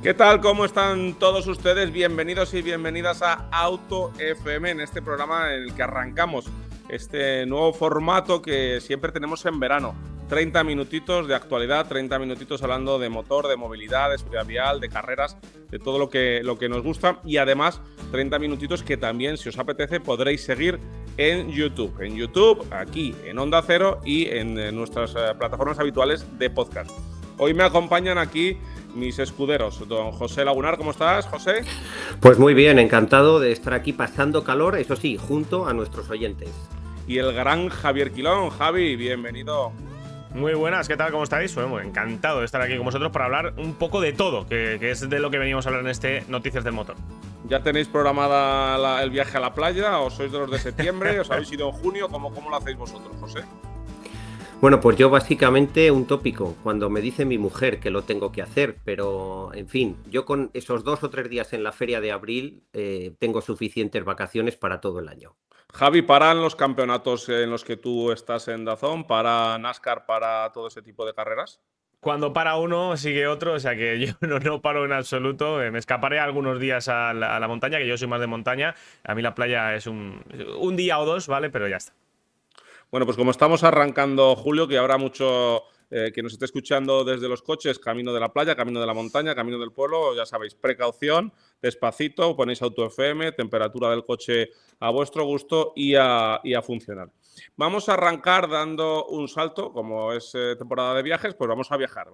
¿Qué tal? ¿Cómo están todos ustedes? Bienvenidos y bienvenidas a Auto FM, en este programa en el que arrancamos este nuevo formato que siempre tenemos en verano. 30 minutitos de actualidad, 30 minutitos hablando de motor, de movilidad, de seguridad vial, de carreras, de todo lo que nos gusta, y además 30 minutitos que también, si os apetece, podréis seguir en YouTube. En YouTube, aquí en Onda Cero y en nuestras plataformas habituales de podcast. Hoy me acompañan aquí mis escuderos. Don José Lagunar, ¿cómo estás, José? Pues muy bien, encantado de estar aquí pasando calor, eso sí, junto a nuestros oyentes. Y el gran Javier Quilón. Javi, bienvenido. Muy buenas, ¿qué tal? ¿Cómo estáis? Bueno, encantado de estar aquí con vosotros para hablar un poco de todo, que es de lo que venimos a hablar en este Noticias del Motor. ¿Ya tenéis programada el viaje a la playa o sois de los de septiembre? ¿Os habéis ido en junio? ¿Cómo lo hacéis vosotros, José? Bueno, pues yo básicamente un tópico, cuando me dice mi mujer que lo tengo que hacer, pero en fin, yo con esos 2 o 3 días en la feria de abril tengo suficientes vacaciones para todo el año. Javi, ¿paran los campeonatos en los que tú estás en DAZN? ¿Para NASCAR, para todo ese tipo de carreras? Cuando para uno, sigue otro, o sea que yo no paro en absoluto. Me escaparé algunos días a la montaña, que yo soy más de montaña. A mí la playa es un día o dos, ¿vale? Pero ya está. Bueno, pues como estamos arrancando julio, que habrá mucho que nos esté escuchando desde los coches, camino de la playa, camino de la montaña, camino del pueblo, ya sabéis, precaución, despacito, ponéis Auto FM, temperatura del coche a vuestro gusto y a funcionar. Vamos a arrancar dando un salto, como es temporada de viajes, pues vamos a viajar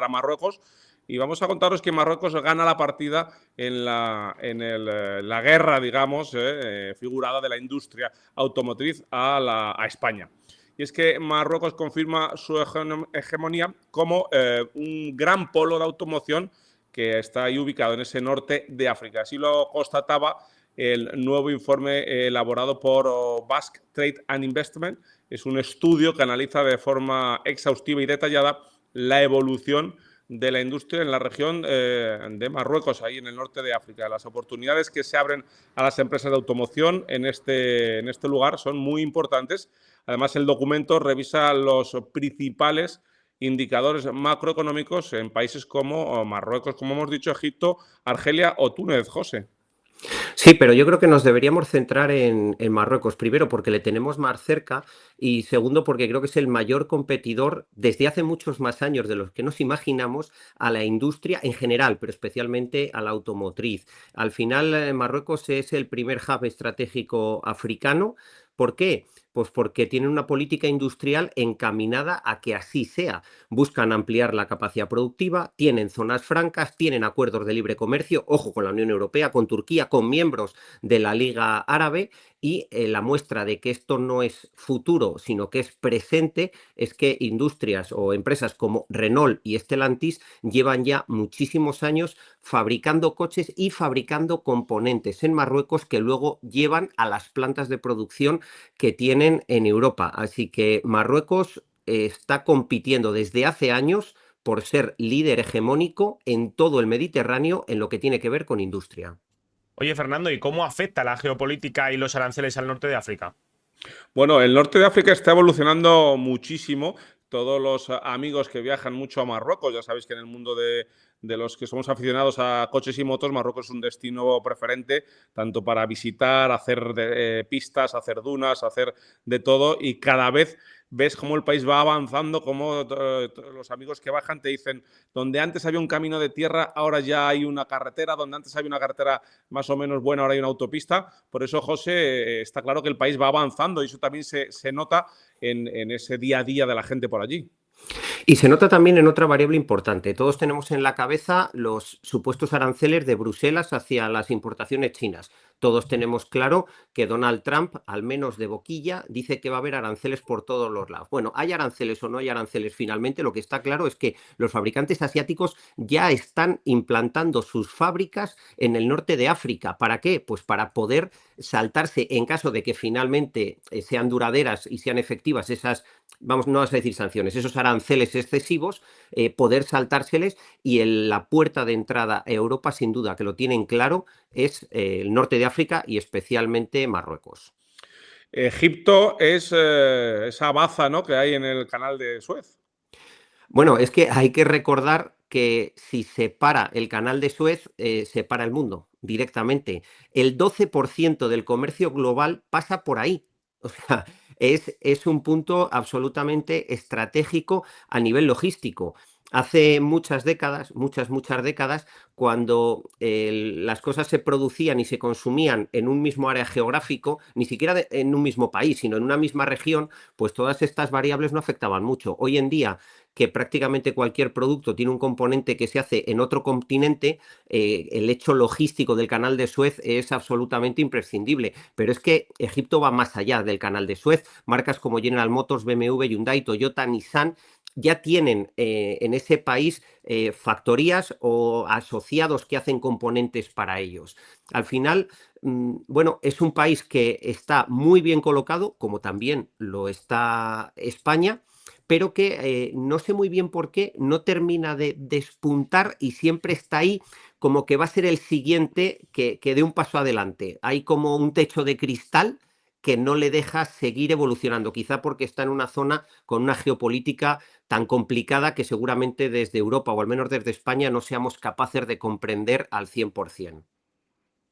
a Marruecos y vamos a contaros que Marruecos gana la partida en la guerra, digamos, figurada de la industria automotriz a España. Y es que Marruecos confirma su hegemonía como un gran polo de automoción que está ahí ubicado en ese norte de África. Así lo constataba el nuevo informe elaborado por Basque Trade and Investment. Es un estudio que analiza de forma exhaustiva y detallada la evolución de la industria en la región de Marruecos, ahí en el norte de África. Las oportunidades que se abren a las empresas de automoción en este lugar son muy importantes. Además, el documento revisa los principales indicadores macroeconómicos en países como Marruecos, como hemos dicho, Egipto, Argelia o Túnez, José. Sí, pero yo creo que nos deberíamos centrar en Marruecos, primero porque le tenemos más cerca y segundo porque creo que es el mayor competidor desde hace muchos más años de los que nos imaginamos a la industria en general, pero especialmente a la automotriz. Al final, Marruecos es el primer hub estratégico africano. ¿Por qué? Pues porque tienen una política industrial encaminada a que así sea. Buscan ampliar la capacidad productiva, tienen zonas francas, tienen acuerdos de libre comercio, ojo, con la Unión Europea, con Turquía, con miembros de la Liga Árabe, y la muestra de que esto no es futuro, sino que es presente, es que industrias o empresas como Renault y Stellantis llevan ya muchísimos años fabricando coches y fabricando componentes en Marruecos que luego llevan a las plantas de producción que tienen en Europa. Así que Marruecos está compitiendo desde hace años por ser líder hegemónico en todo el Mediterráneo en lo que tiene que ver con industria. Oye, Fernando, ¿y cómo afecta la geopolítica y los aranceles al norte de África? Bueno, el norte de África está evolucionando muchísimo. Todos los amigos que viajan mucho a Marruecos, ya sabéis que en el mundo de los que somos aficionados a coches y motos, Marruecos es un destino preferente, tanto para visitar, hacer pistas, hacer dunas, hacer de todo, y cada vez ves cómo el país va avanzando, cómo los amigos que bajan te dicen, donde antes había un camino de tierra, ahora ya hay una carretera, donde antes había una carretera más o menos buena, ahora hay una autopista. Por eso, José, está claro que el país va avanzando y eso también se nota en ese día a día de la gente por allí. Y se nota también en otra variable importante. Todos tenemos en la cabeza los supuestos aranceles de Bruselas hacia las importaciones chinas. Todos tenemos claro que Donald Trump, al menos de boquilla, dice que va a haber aranceles por todos los lados. Bueno, hay aranceles o no hay aranceles, finalmente lo que está claro es que los fabricantes asiáticos ya están implantando sus fábricas en el norte de África. ¿Para qué? Pues para poder saltarse, en caso de que finalmente sean duraderas y sean efectivas esas, vamos, no vas a decir sanciones, esos aranceles excesivos, poder saltárseles, y la puerta de entrada a Europa, sin duda que lo tienen claro, es el norte de África y especialmente Marruecos. Egipto es esa baza, ¿no?, que hay en el canal de Suez. Bueno, es que hay que recordar que si se para el canal de Suez, se para el mundo directamente. El 12% del comercio global pasa por ahí. O sea, es un punto absolutamente estratégico a nivel logístico. Hace muchas décadas, muchas décadas, cuando las cosas se producían y se consumían en un mismo área geográfico, ni siquiera en un mismo país, sino en una misma región, pues todas estas variables no afectaban mucho. Hoy en día, que prácticamente cualquier producto tiene un componente que se hace en otro continente, el hecho logístico del canal de Suez es absolutamente imprescindible. Pero es que Egipto va más allá del canal de Suez. Marcas como General Motors, BMW, Hyundai, Toyota, Nissan ya tienen en ese país factorías o asociados que hacen componentes para ellos. Al final, bueno, es un país que está muy bien colocado, como también lo está España, pero que no sé muy bien por qué no termina de despuntar y siempre está ahí como que va a ser el siguiente que dé un paso adelante. Hay como un techo de cristal que no le deja seguir evolucionando, quizá porque está en una zona con una geopolítica tan complicada que seguramente desde Europa o al menos desde España no seamos capaces de comprender al 100%.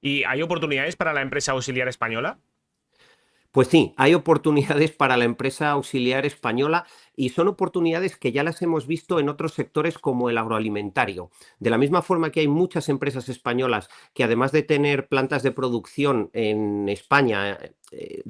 ¿Y hay oportunidades para la empresa auxiliar española? Pues sí, hay oportunidades para la empresa auxiliar española y son oportunidades que ya las hemos visto en otros sectores como el agroalimentario. De la misma forma que hay muchas empresas españolas que además de tener plantas de producción en España,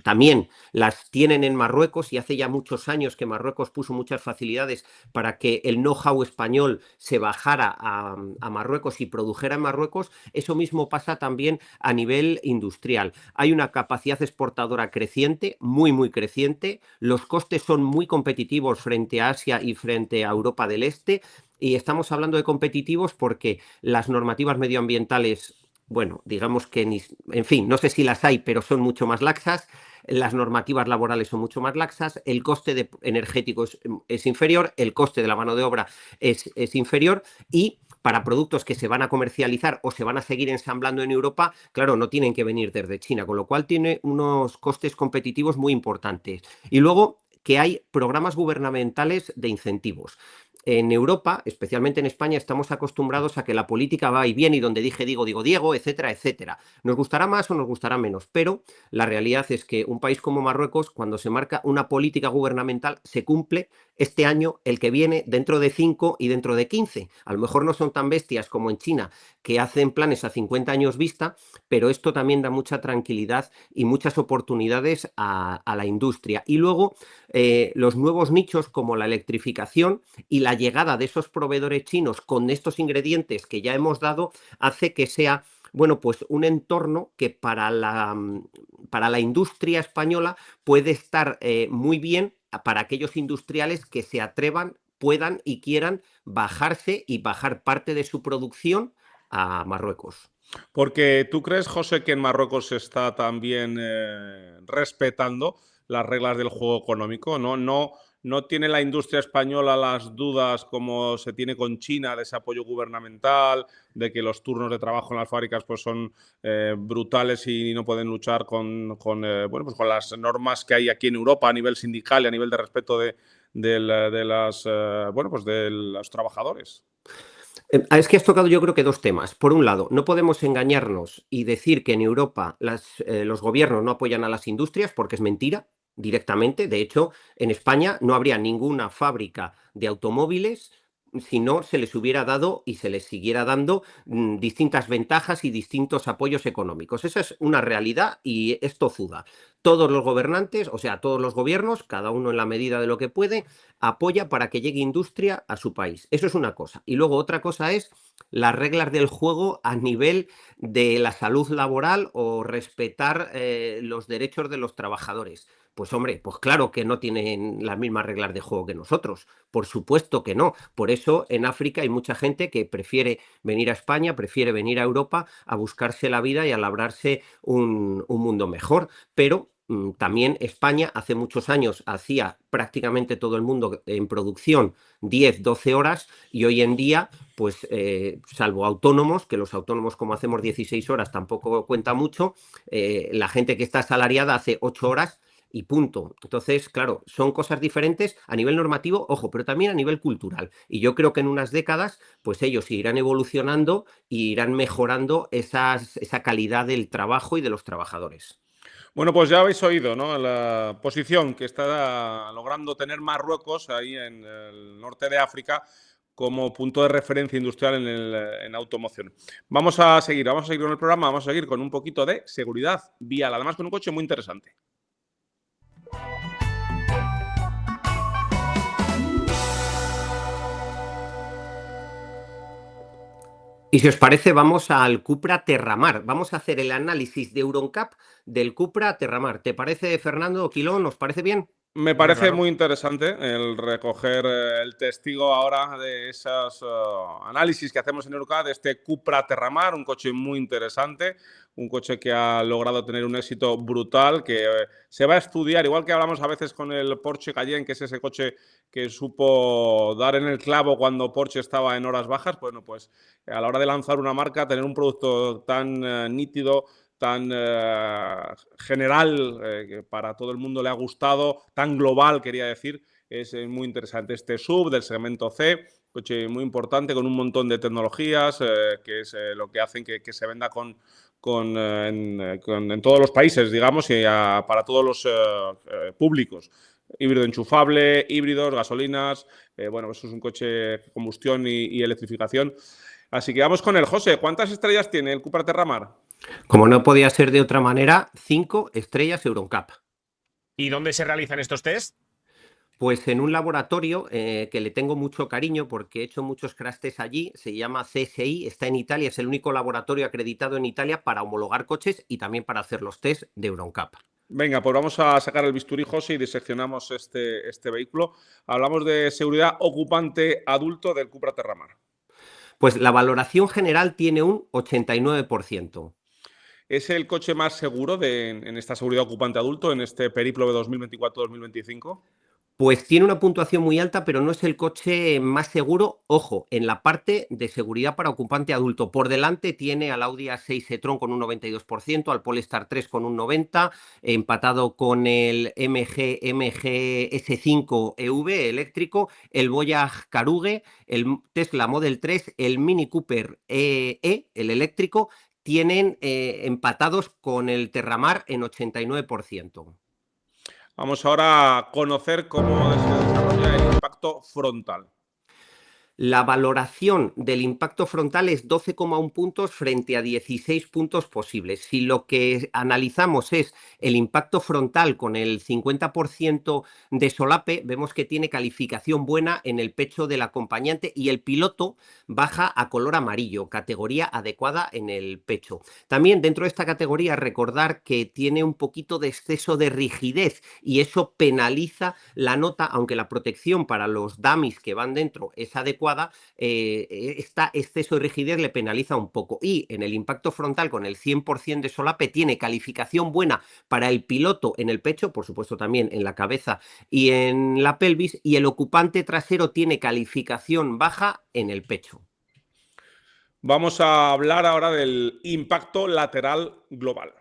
también las tienen en Marruecos y hace ya muchos años que Marruecos puso muchas facilidades para que el know-how español se bajara a Marruecos y produjera en Marruecos, eso mismo pasa también a nivel industrial. Hay una capacidad exportadora creciente, muy creciente. Los costes son muy competitivos frente a Asia y frente a Europa del Este. Y estamos hablando de competitivos porque las normativas medioambientales, bueno, digamos que, en fin, no sé si las hay, pero son mucho más laxas. Las normativas laborales son mucho más laxas, el coste energético es inferior, el coste de la mano de obra es inferior y para productos que se van a comercializar o se van a seguir ensamblando en Europa, claro, no tienen que venir desde China, con lo cual tiene unos costes competitivos muy importantes. Y luego que hay programas gubernamentales de incentivos. En Europa, especialmente en España, estamos acostumbrados a que la política va y viene y donde dije digo Diego, etcétera, etcétera. Nos gustará más o nos gustará menos, pero la realidad es que un país como Marruecos, cuando se marca una política gubernamental, se cumple este año, el que viene, dentro de 5 y dentro de 15. A lo mejor no son tan bestias como en China, que hacen planes a 50 años vista, pero esto también da mucha tranquilidad y muchas oportunidades a la industria. Y luego los nuevos nichos como la electrificación y la llegada de esos proveedores chinos con estos ingredientes que ya hemos dado hace que sea, bueno, pues un entorno que para la industria española puede estar muy bien para aquellos industriales que se atrevan, puedan y quieran bajarse y bajar parte de su producción a Marruecos. Porque tú crees, José, que en Marruecos se está también respetando las reglas del juego económico. No tiene la industria española las dudas como se tiene con China de ese apoyo gubernamental, de que los turnos de trabajo en las fábricas pues, son brutales y no pueden luchar bueno, pues con las normas que hay aquí en Europa a nivel sindical y a nivel de respeto bueno, pues de los trabajadores. Es que has tocado yo creo que dos temas. Por un lado, no podemos engañarnos y decir que en Europa los gobiernos no apoyan a las industrias porque es mentira directamente. De hecho, en España no habría ninguna fábrica de automóviles si no se les hubiera dado y se les siguiera dando distintas ventajas y distintos apoyos económicos. Esa es una realidad y es tozuda. Todos los gobernantes, o sea, todos los gobiernos, cada uno en la medida de lo que puede, apoya para que llegue industria a su país. Eso es una cosa. Y luego otra cosa es las reglas del juego a nivel de la salud laboral o respetar los derechos de los trabajadores. Pues hombre, pues claro que no tienen las mismas reglas de juego que nosotros. Por supuesto que no. Por eso en África hay mucha gente que prefiere venir a España, prefiere venir a Europa a buscarse la vida y a labrarse un mundo mejor. Pero también España hace muchos años hacía prácticamente todo el mundo en producción 10, 12 horas y hoy en día, pues salvo autónomos, que los autónomos como hacemos 16 horas tampoco cuenta mucho, la gente que está asalariada hace 8 horas y punto. Entonces, claro, son cosas diferentes a nivel normativo, ojo, pero también a nivel cultural. Y yo creo que en unas décadas, pues ellos irán evolucionando y irán mejorando esa calidad del trabajo y de los trabajadores. Bueno, pues ya habéis oído, ¿no? La posición que está logrando tener Marruecos ahí en el norte de África como punto de referencia industrial en automoción. Vamos a seguir con el programa, vamos a seguir con un poquito de seguridad vial, además con un coche muy interesante. Y si os parece, vamos al Cupra Terramar. Vamos a hacer el análisis de EuronCap del Cupra Terramar. ¿Te parece, Fernando Quilón? ¿Os parece bien? Me Hombre, parece claro. muy interesante el recoger el testigo ahora de esos análisis que hacemos en Eurocar de este Cupra Terramar, un coche muy interesante, un coche que ha logrado tener un éxito brutal, que se va a estudiar, igual que hablamos a veces con el Porsche Cayenne, que es ese coche que supo dar en el clavo cuando Porsche estaba en horas bajas. Bueno, pues a la hora de lanzar una marca, tener un producto tan nítido, tan general, que para todo el mundo le ha gustado, tan global, quería decir, es muy interesante. Este SUV del segmento C, coche muy importante, con un montón de tecnologías, que es lo que hacen que se venda en todos los países, digamos, y para todos los públicos. Híbrido enchufable, híbridos, gasolinas, bueno, eso es un coche de combustión y electrificación. Así que vamos con el José. ¿Cuántas estrellas tiene el Cupra Terramar? Como no podía ser de otra manera, 5 estrellas EuronCap. ¿Y dónde se realizan estos test? Pues en un laboratorio que le tengo mucho cariño porque he hecho muchos crash tests allí, se llama CSI, está en Italia, es el único laboratorio acreditado en Italia para homologar coches y también para hacer los test de EuronCap. Venga, pues vamos a sacar el bisturí, José, y diseccionamos este vehículo. Hablamos de seguridad ocupante adulto del Cupra Terramar. Pues la valoración general tiene un 89%. ¿Es el coche más seguro en esta seguridad ocupante adulto, en este periplo de 2024-2025? Pues tiene una puntuación muy alta, pero no es el coche más seguro, ojo, en la parte de seguridad para ocupante adulto. Por delante tiene al Audi A6 e-tron con un 92%, al Polestar 3 con un 90%, empatado con el MG S5 EV eléctrico, el Voyage Karuge, el Tesla Model 3, el Mini Cooper el eléctrico, tienen empatados con el Terramar en 89%. Vamos ahora a conocer cómo se desarrolla el impacto frontal. La valoración del impacto frontal es 12,1 puntos frente a 16 puntos posibles. Si lo que analizamos es el impacto frontal con el 50% de solape, vemos que tiene calificación buena en el pecho del acompañante y el piloto baja a color amarillo, categoría adecuada en el pecho. También dentro de esta categoría recordar que tiene un poquito de exceso de rigidez y eso penaliza la nota, aunque la protección para los dummies que van dentro es adecuada. Este exceso de rigidez le penaliza un poco y en el impacto frontal con el 100% de solape tiene calificación buena para el piloto en el pecho, por supuesto también en la cabeza y en la pelvis, y el ocupante trasero tiene calificación baja en el pecho. Vamos a hablar ahora del impacto lateral global.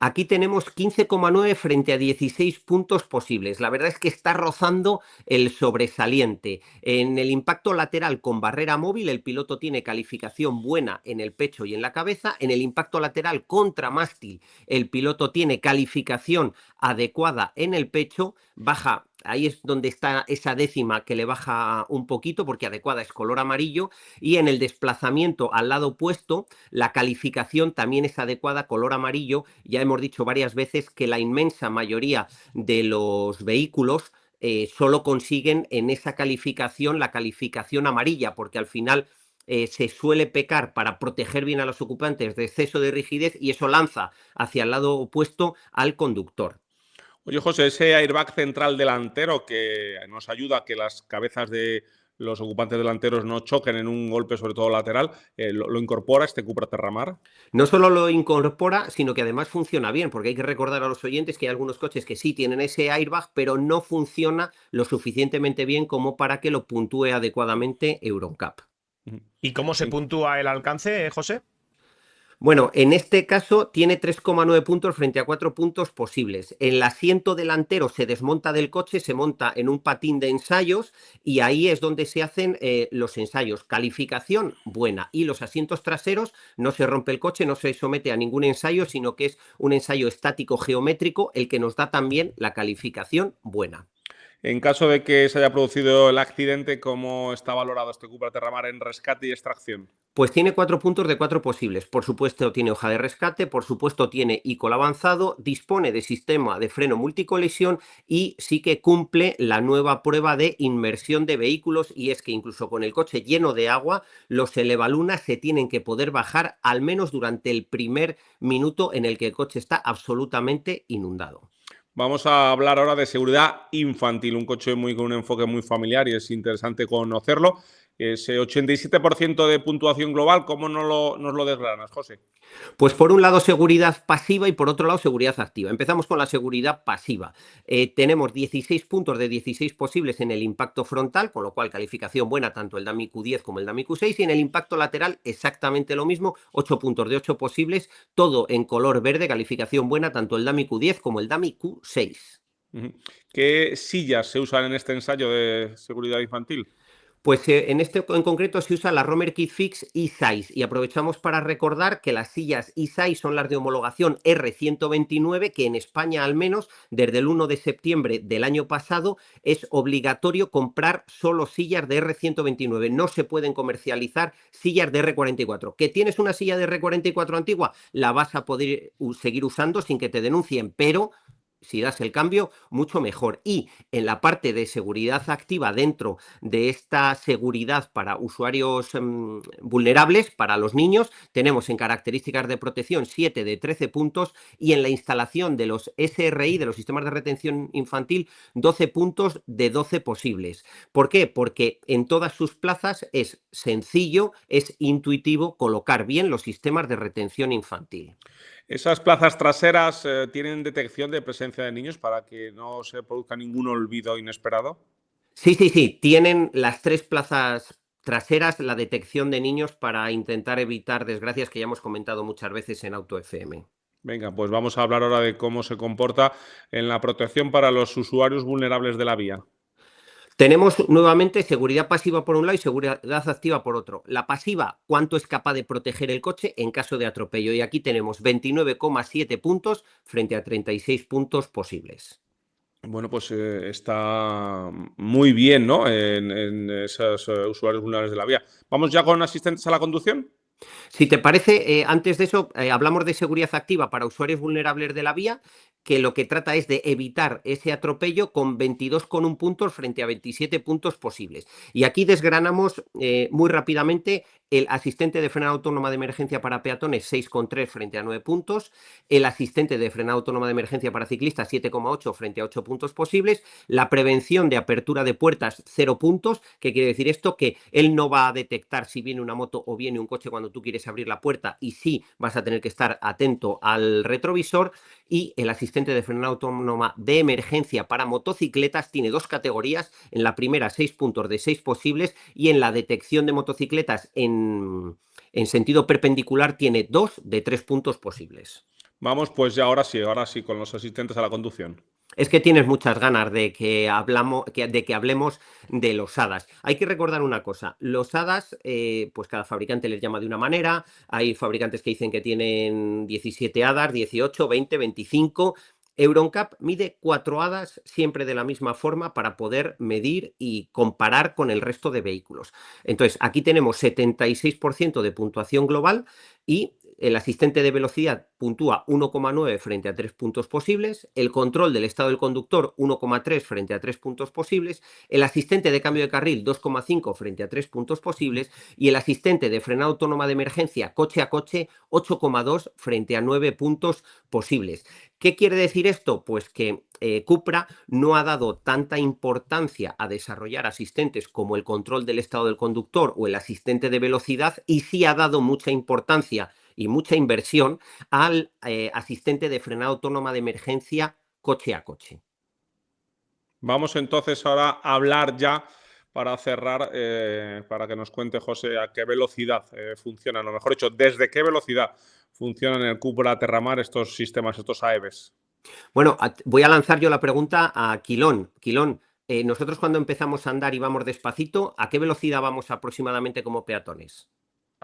Aquí tenemos 15,9 frente a 16 puntos posibles. La verdad es que está rozando el sobresaliente. En el impacto lateral con barrera móvil, el piloto tiene calificación buena en el pecho y en la cabeza. En el impacto lateral contra mástil, el piloto tiene calificación adecuada en el pecho, baja. Ahí es donde está esa décima que le baja un poquito porque adecuada es color amarillo, y en el desplazamiento al lado opuesto la calificación también es adecuada, color amarillo. Ya hemos dicho varias veces que la inmensa mayoría de los vehículos solo consiguen en esa calificación la calificación amarilla, porque al final se suele pecar para proteger bien a los ocupantes de exceso de rigidez y eso lanza hacia el lado opuesto al conductor. Oye, José, ese airbag central delantero que nos ayuda a que las cabezas de los ocupantes delanteros no choquen en un golpe, sobre todo lateral, ¿lo incorpora este Cupra Terramar? No solo lo incorpora, sino que además funciona bien, porque hay que recordar a los oyentes que hay algunos coches que sí tienen ese airbag, pero no funciona lo suficientemente bien como para que lo puntúe adecuadamente EuronCap. ¿Y cómo se puntúa el alcance, José? Bueno, en este caso tiene 3,9 puntos frente a 4 puntos posibles. El asiento delantero se desmonta del coche, se monta en un patín de ensayos y ahí es donde se hacen los ensayos. Calificación buena. Y los asientos traseros, no se rompe el coche, no se somete a ningún ensayo, sino que es un ensayo estático geométrico el que nos da también la calificación buena. En caso de que se haya producido el accidente, ¿cómo está valorado este Cupra Terramar en rescate y extracción? Pues tiene 4 puntos de 4 posibles. Por supuesto tiene hoja de rescate, por supuesto tiene e-call avanzado, dispone de sistema de freno multicolisión y sí que cumple la nueva prueba de inmersión de vehículos, y es que incluso con el coche lleno de agua, los elevalunas se tienen que poder bajar al menos durante el primer minuto en el que el coche está absolutamente inundado. Vamos a hablar ahora de seguridad infantil, un coche con un enfoque muy familiar y es interesante conocerlo. Ese 87% de puntuación global, ¿cómo nos lo desgranas, José? Pues por un lado seguridad pasiva y por otro lado seguridad activa. Empezamos con la seguridad pasiva. Tenemos 16 puntos de 16 posibles en el impacto frontal, con lo cual calificación buena tanto el DAMI Q10 como el DAMI Q6, y en el impacto lateral exactamente lo mismo, 8 puntos de 8 posibles, todo en color verde, calificación buena tanto el DAMI Q10 como el DAMI Q6. ¿Qué sillas se usan en este ensayo de seguridad infantil? Pues en este en concreto se usa la Romer Kit Fix E6 y aprovechamos para recordar que las sillas E6 son las de homologación R129, que en España al menos desde el 1 de septiembre del año pasado es obligatorio comprar solo sillas de R129. No se pueden comercializar sillas de R44. ¿Que tienes una silla de R44 antigua? La vas a poder seguir usando sin que te denuncien, pero si das el cambio, mucho mejor. Y en la parte de seguridad activa, dentro de esta seguridad para usuarios vulnerables, para los niños, tenemos en características de protección 7 de 13 puntos y en la instalación de los SRI, de los sistemas de retención infantil, 12 puntos de 12 posibles. ¿Por qué? Porque en todas sus plazas es sencillo, es intuitivo colocar bien los sistemas de retención infantil. ¿Esas plazas traseras tienen detección de presencia de niños para que no se produzca ningún olvido inesperado? Sí. Tienen las 3 plazas traseras la detección de niños para intentar evitar desgracias que ya hemos comentado muchas veces en Auto FM. Venga, pues vamos a hablar ahora de cómo se comporta en la protección para los usuarios vulnerables de la vía. Tenemos nuevamente seguridad pasiva por un lado y seguridad activa por otro. La pasiva, cuánto es capaz de proteger el coche en caso de atropello. Y aquí tenemos 29,7 puntos frente a 36 puntos posibles. Bueno, pues está muy bien, ¿no? En esos usuarios vulnerables de la vía. ¿Vamos ya con asistentes a la conducción? Si te parece, antes de eso, hablamos de seguridad activa para usuarios vulnerables de la vía, que lo que trata es de evitar ese atropello con 22,1 puntos frente a 27 puntos posibles. Y aquí desgranamos muy rápidamente el asistente de frenada autónoma de emergencia para peatones, 6,3 frente a 9 puntos, el asistente de frenada autónoma de emergencia para ciclistas, 7,8 frente a 8 puntos posibles, la prevención de apertura de puertas, 0 puntos. ¿Qué quiere decir esto? Que él no va a detectar si viene una moto o viene un coche cuando tú quieres abrir la puerta, y sí vas a tener que estar atento al retrovisor. Y el asistente de frenada autónoma de emergencia para motocicletas tiene 2 categorías. En la primera, 6 puntos de 6 posibles, y en la detección de motocicletas en sentido perpendicular tiene 2 de 3 puntos posibles. Vamos, pues ya ahora sí, con los asistentes a la conducción. Es que tienes muchas ganas de que hablemos de los HADAS. Hay que recordar una cosa, los HADAS, pues cada fabricante les llama de una manera. Hay fabricantes que dicen que tienen 17 HADAS, 18, 20, 25. EuroNCAP mide 4 HADAS siempre de la misma forma para poder medir y comparar con el resto de vehículos. Entonces, aquí tenemos 76% de puntuación global y el asistente de velocidad puntúa 1,9 frente a 3 puntos posibles, el control del estado del conductor 1,3 frente a 3 puntos posibles, el asistente de cambio de carril 2,5 frente a 3 puntos posibles y el asistente de frenada autónoma de emergencia coche a coche 8,2 frente a 9 puntos posibles. ¿Qué quiere decir esto? Pues que Cupra no ha dado tanta importancia a desarrollar asistentes como el control del estado del conductor o el asistente de velocidad, y sí ha dado mucha importancia y mucha inversión al asistente de frenada autónoma de emergencia coche a coche. Vamos entonces ahora a hablar ya para cerrar, para que nos cuente José a qué velocidad funcionan, o mejor dicho, desde qué velocidad funcionan en el Cupra Terramar estos sistemas, estos AEBs. Bueno, voy a lanzar yo la pregunta a Quilón. Quilón, nosotros cuando empezamos a andar y vamos despacito, ¿a qué velocidad vamos aproximadamente como peatones?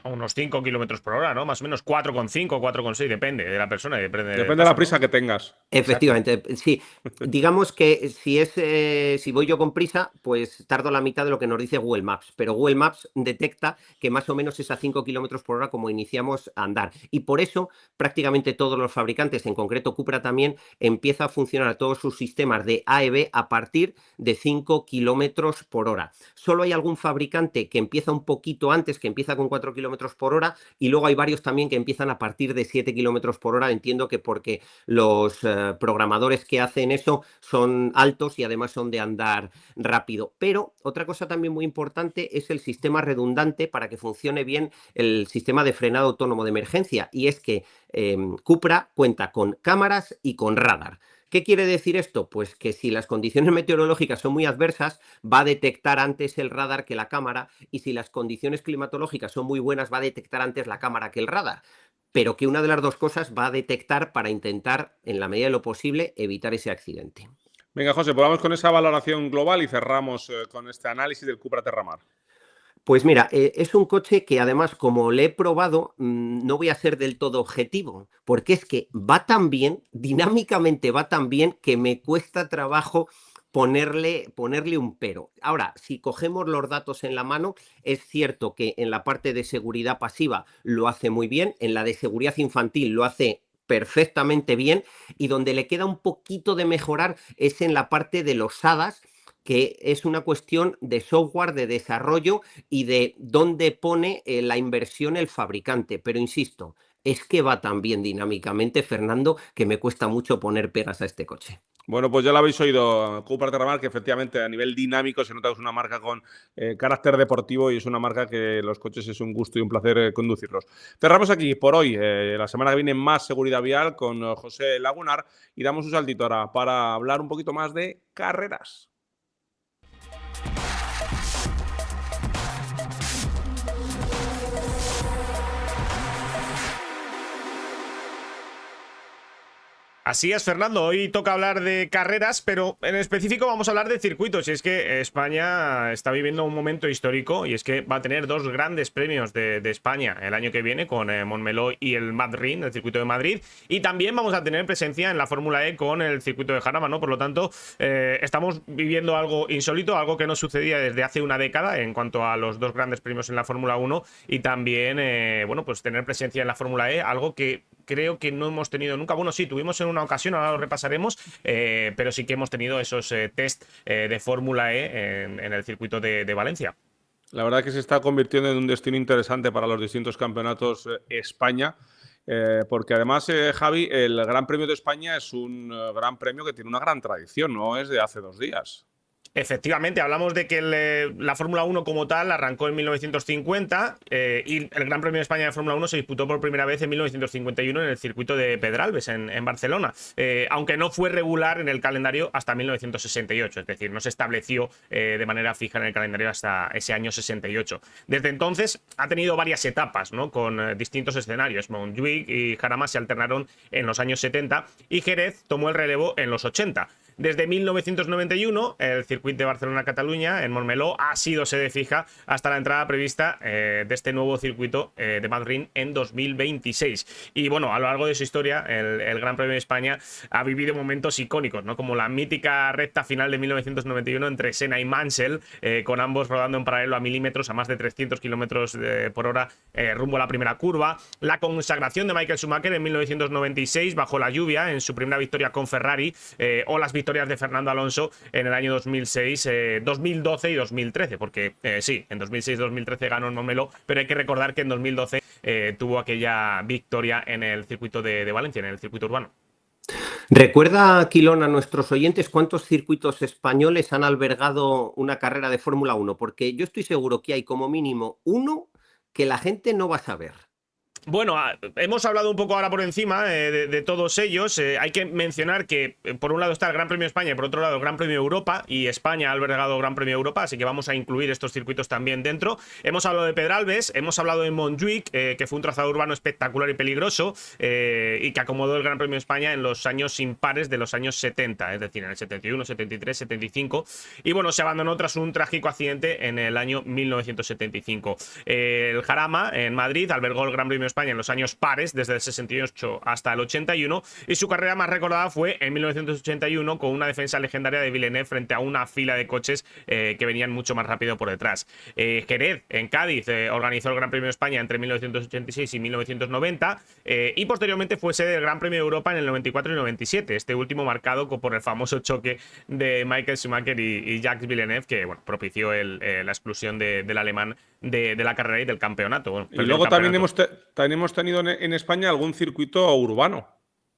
A unos 5 kilómetros por hora, ¿no? Más o menos 4,5, 4,6, depende de la persona y depende del Depende de la paso, prisa ¿no? que tengas. Efectivamente, sí. Digamos que si voy yo con prisa, pues tardo la mitad de lo que nos dice Google Maps, pero Google Maps detecta que más o menos es a 5 kilómetros por hora como iniciamos a andar. Y por eso prácticamente todos los fabricantes, en concreto Cupra también, empieza a funcionar todos sus sistemas de AEB a partir de 5 kilómetros por hora. Solo hay algún fabricante que empieza un poquito antes, que empieza con 4 kilómetros por hora, y luego hay varios también que empiezan a partir de 7 kilómetros por hora. Entiendo que porque los programadores que hacen eso son altos y además son de andar rápido. Pero otra cosa también muy importante es el sistema redundante para que funcione bien el sistema de frenado autónomo de emergencia, y es que Cupra cuenta con cámaras y con radar. ¿Qué quiere decir esto? Pues que si las condiciones meteorológicas son muy adversas, va a detectar antes el radar que la cámara, y si las condiciones climatológicas son muy buenas, va a detectar antes la cámara que el radar. Pero que una de las dos cosas va a detectar para intentar, en la medida de lo posible, evitar ese accidente. Venga, José, pues vamos con esa valoración global y cerramos con este análisis del Cupra Terramar. Pues mira, es un coche que además, como le he probado, no voy a ser del todo objetivo, porque es que va tan bien, dinámicamente va tan bien, que me cuesta trabajo ponerle un pero. Ahora, si cogemos los datos en la mano, es cierto que en la parte de seguridad pasiva lo hace muy bien, en la de seguridad infantil lo hace perfectamente bien, y donde le queda un poquito de mejorar es en la parte de los HADAS, que es una cuestión de software, de desarrollo y de dónde pone la inversión el fabricante. Pero insisto, es que va tan bien dinámicamente, Fernando, que me cuesta mucho poner pegas a este coche. Bueno, pues ya lo habéis oído, Cupra Terramar, que efectivamente a nivel dinámico se nota que es una marca con carácter deportivo y es una marca que los coches es un gusto y un placer conducirlos. Cerramos aquí por hoy. La semana que viene más seguridad vial con José Lagunar y damos un saltito ahora para hablar un poquito más de carreras. Así es, Fernando. Hoy toca hablar de carreras, pero en específico vamos a hablar de circuitos. Y es que España está viviendo un momento histórico, y es que va a tener dos grandes premios de España el año que viene, con Montmeló y el Madrid, el circuito de Madrid. Y también vamos a tener presencia en la Fórmula E con el circuito de Jarama, ¿no? Por lo tanto, estamos viviendo algo insólito, algo que no sucedía desde hace una década en cuanto a los dos grandes premios en la Fórmula 1, y también, bueno, pues tener presencia en la Fórmula E, algo que creo que no hemos tenido nunca. Bueno, sí, tuvimos en una ocasión, ahora lo repasaremos, pero sí que hemos tenido esos test de Fórmula E en el circuito de Valencia. La verdad que se está convirtiendo en un destino interesante para los distintos campeonatos España, porque además, Javi, el Gran Premio de España es un gran premio que tiene una gran tradición, no es de hace 2 días. Efectivamente, hablamos de que la Fórmula 1 como tal arrancó en 1950 y el Gran Premio de España de Fórmula 1 se disputó por primera vez en 1951 en el circuito de Pedralbes, en Barcelona, aunque no fue regular en el calendario hasta 1968, es decir, no se estableció de manera fija en el calendario hasta ese año 68. Desde entonces ha tenido varias etapas, ¿no? Con distintos escenarios. Montjuic y Jarama se alternaron en los años 70 y Jerez tomó el relevo en los 80. Desde 1991, el circuito de Barcelona-Cataluña, en Montmeló, ha sido sede fija hasta la entrada prevista de este nuevo circuito de Madrid en 2026. Y bueno, a lo largo de su historia, el Gran Premio de España ha vivido momentos icónicos, ¿no? Como la mítica recta final de 1991 entre Senna y Mansell, con ambos rodando en paralelo a milímetros a más de 300 kilómetros por hora rumbo a la primera curva. La consagración de Michael Schumacher en 1996 bajo la lluvia en su primera victoria con Ferrari, o las victorias de Fernando Alonso en el año 2006, 2012 y 2013, porque sí, en 2006-2013 ganó en Montmeló, pero hay que recordar que en 2012 tuvo aquella victoria en el circuito de Valencia, en el circuito urbano. Recuerda, Quilón, a nuestros oyentes cuántos circuitos españoles han albergado una carrera de Fórmula 1, porque yo estoy seguro que hay como mínimo uno que la gente no va a saber. Bueno, hemos hablado un poco ahora por encima de todos ellos. Hay que mencionar que por un lado está el Gran Premio de España y por otro lado el Gran Premio de Europa, y España ha albergado el Gran Premio de Europa, así que vamos a incluir estos circuitos también dentro. Hemos hablado de Pedralbes, hemos hablado de Montjuic, que fue un trazado urbano espectacular y peligroso, y que acomodó el Gran Premio de España en los años impares de los años 70, es decir, en el 71, 73, 75, y bueno, se abandonó tras un trágico accidente en el año 1975. El Jarama, en Madrid, albergó el Gran Premio de España en los años pares, desde el 68 hasta el 81, y su carrera más recordada fue en 1981 con una defensa legendaria de Villeneuve frente a una fila de coches que venían mucho más rápido por detrás. Jerez, en Cádiz, organizó el Gran Premio de España entre 1986 y 1990, y posteriormente fue sede del Gran Premio de Europa en el 94 y 97, este último marcado por el famoso choque de Michael Schumacher y Jacques Villeneuve, que bueno, propició la exclusión del alemán de la carrera y del campeonato. Bueno, y luego también hemos tenido en España algún circuito urbano.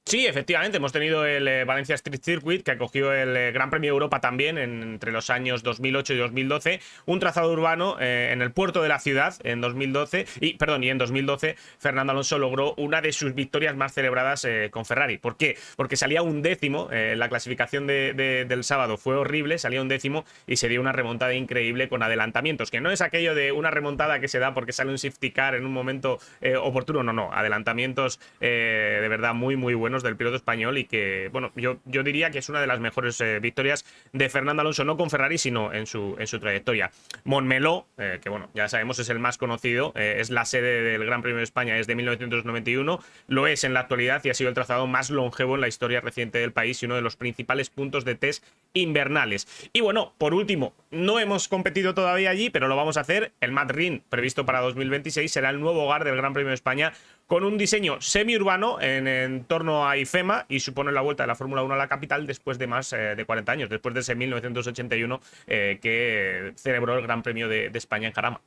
Sí, efectivamente, hemos tenido el Valencia Street Circuit, que acogió el Gran Premio de Europa también entre los años 2008 y 2012, un trazado urbano en el puerto de la ciudad en 2012, y en 2012 Fernando Alonso logró una de sus victorias más celebradas con Ferrari. ¿Por qué? Porque salía un décimo, la clasificación del sábado fue horrible, salía un décimo y se dio una remontada increíble con adelantamientos, que no es aquello de una remontada que se da porque sale un safety car en un momento oportuno, no, adelantamientos de verdad muy muy buenos del piloto español, y que, bueno, yo diría que es una de las mejores victorias de Fernando Alonso, no con Ferrari, sino en su trayectoria. Montmeló, que bueno, ya sabemos es el más conocido, es la sede del Gran Premio de España desde 1991, lo es en la actualidad y ha sido el trazado más longevo en la historia reciente del país y uno de los principales puntos de test invernales. Y bueno, por último, no hemos competido todavía allí, pero lo vamos a hacer. El Madrid, previsto para 2026, será el nuevo hogar del Gran Premio de España, con un diseño semiurbano en torno a IFEMA, y supone la vuelta de la Fórmula 1 a la capital después de más de 40 años, después de ese 1981 que celebró el Gran Premio de España en Jarama.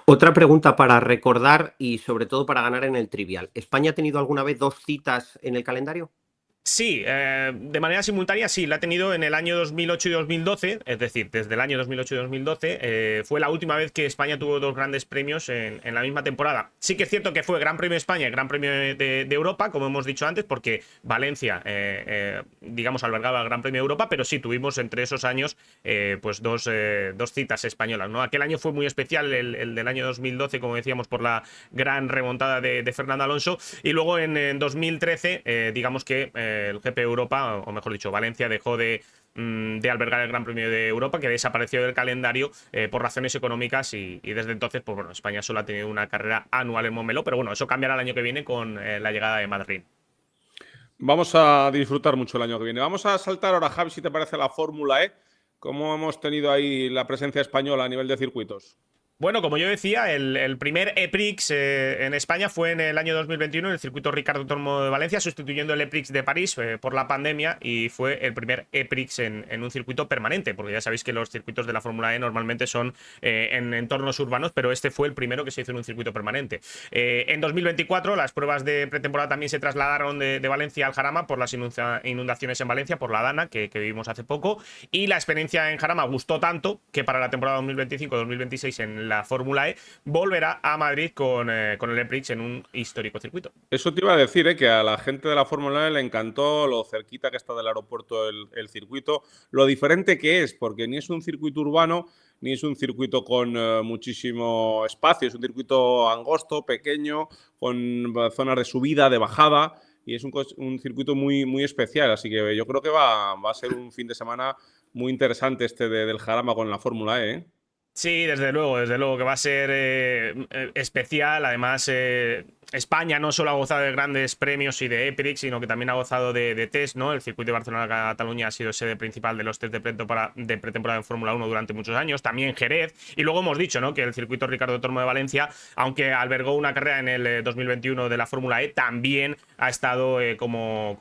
Otra pregunta para recordar y sobre todo para ganar en el trivial. ¿España ha tenido alguna vez 2 citas en el calendario? Sí, de manera simultánea sí, la ha tenido en el año 2008 y 2012, es decir, desde el año 2008 y 2012, fue la última vez que España tuvo 2 grandes premios en la misma temporada. Sí que es cierto que fue Gran Premio de España y Gran Premio de Europa, como hemos dicho antes, porque Valencia, digamos, albergaba el Gran Premio de Europa, pero sí tuvimos entre esos años pues dos citas españolas, ¿no? Aquel año fue muy especial, el del año 2012, como decíamos, por la gran remontada de Fernando Alonso, y luego en 2013, digamos que el GP Europa, o mejor dicho, Valencia dejó de albergar el Gran Premio de Europa, que desapareció del calendario por razones económicas, y desde entonces, pues bueno, España solo ha tenido una carrera anual en Montmeló, pero bueno, eso cambiará el año que viene con la llegada de Madrid. Vamos a disfrutar mucho el año que viene. Vamos a saltar ahora, Javi, si te parece, la Fórmula E. ¿Cómo hemos tenido ahí la presencia española a nivel de circuitos? Bueno, como yo decía, el primer EPRIX en España fue en el año 2021 en el circuito Ricardo Tormo de Valencia, sustituyendo el EPRIX de París por la pandemia, y fue el primer EPRIX en un circuito permanente, porque ya sabéis que los circuitos de la Fórmula E normalmente son en entornos urbanos, pero este fue el primero que se hizo en un circuito permanente. En 2024 las pruebas de pretemporada también se trasladaron de Valencia al Jarama por las inundaciones en Valencia, por la Dana, que vivimos hace poco, y la experiencia en Jarama gustó tanto que para la temporada 2025-2026 en la Fórmula E volverá a Madrid con el EPRIX en un histórico circuito. Eso te iba a decir, que a la gente de la Fórmula E le encantó lo cerquita que está del aeropuerto el circuito, lo diferente que es, porque ni es un circuito urbano, ni es un circuito con muchísimo espacio, es un circuito angosto, pequeño, con zonas de subida, de bajada, y es un circuito muy, muy especial, así que yo creo que va a ser un fin de semana muy interesante del Jarama con la Fórmula E, ¿eh? Sí, desde luego que va a ser especial. Además, España no solo ha gozado de grandes premios y de EPRIX, sino que también ha gozado de test, ¿no? El circuito de Barcelona-Cataluña ha sido sede principal de los test de pretemporada en Fórmula 1 durante muchos años, también Jerez, y luego hemos dicho, ¿no?, que el circuito Ricardo Tormo de Valencia, aunque albergó una carrera en el 2021 de la Fórmula E, también ha estado como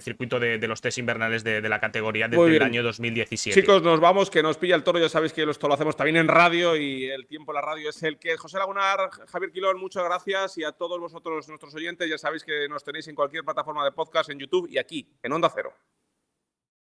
circuito de los test invernales de la categoría desde el año 2017. Chicos, nos vamos, que nos pilla el toro. Ya sabéis que esto lo hacemos también en radio y el tiempo en la radio es el que es. José Lagunar, Javier Quilón, muchas gracias, y a todos vosotros, nuestros oyentes, ya sabéis que nos tenéis en cualquier plataforma de podcast, en YouTube y aquí, en Onda Cero.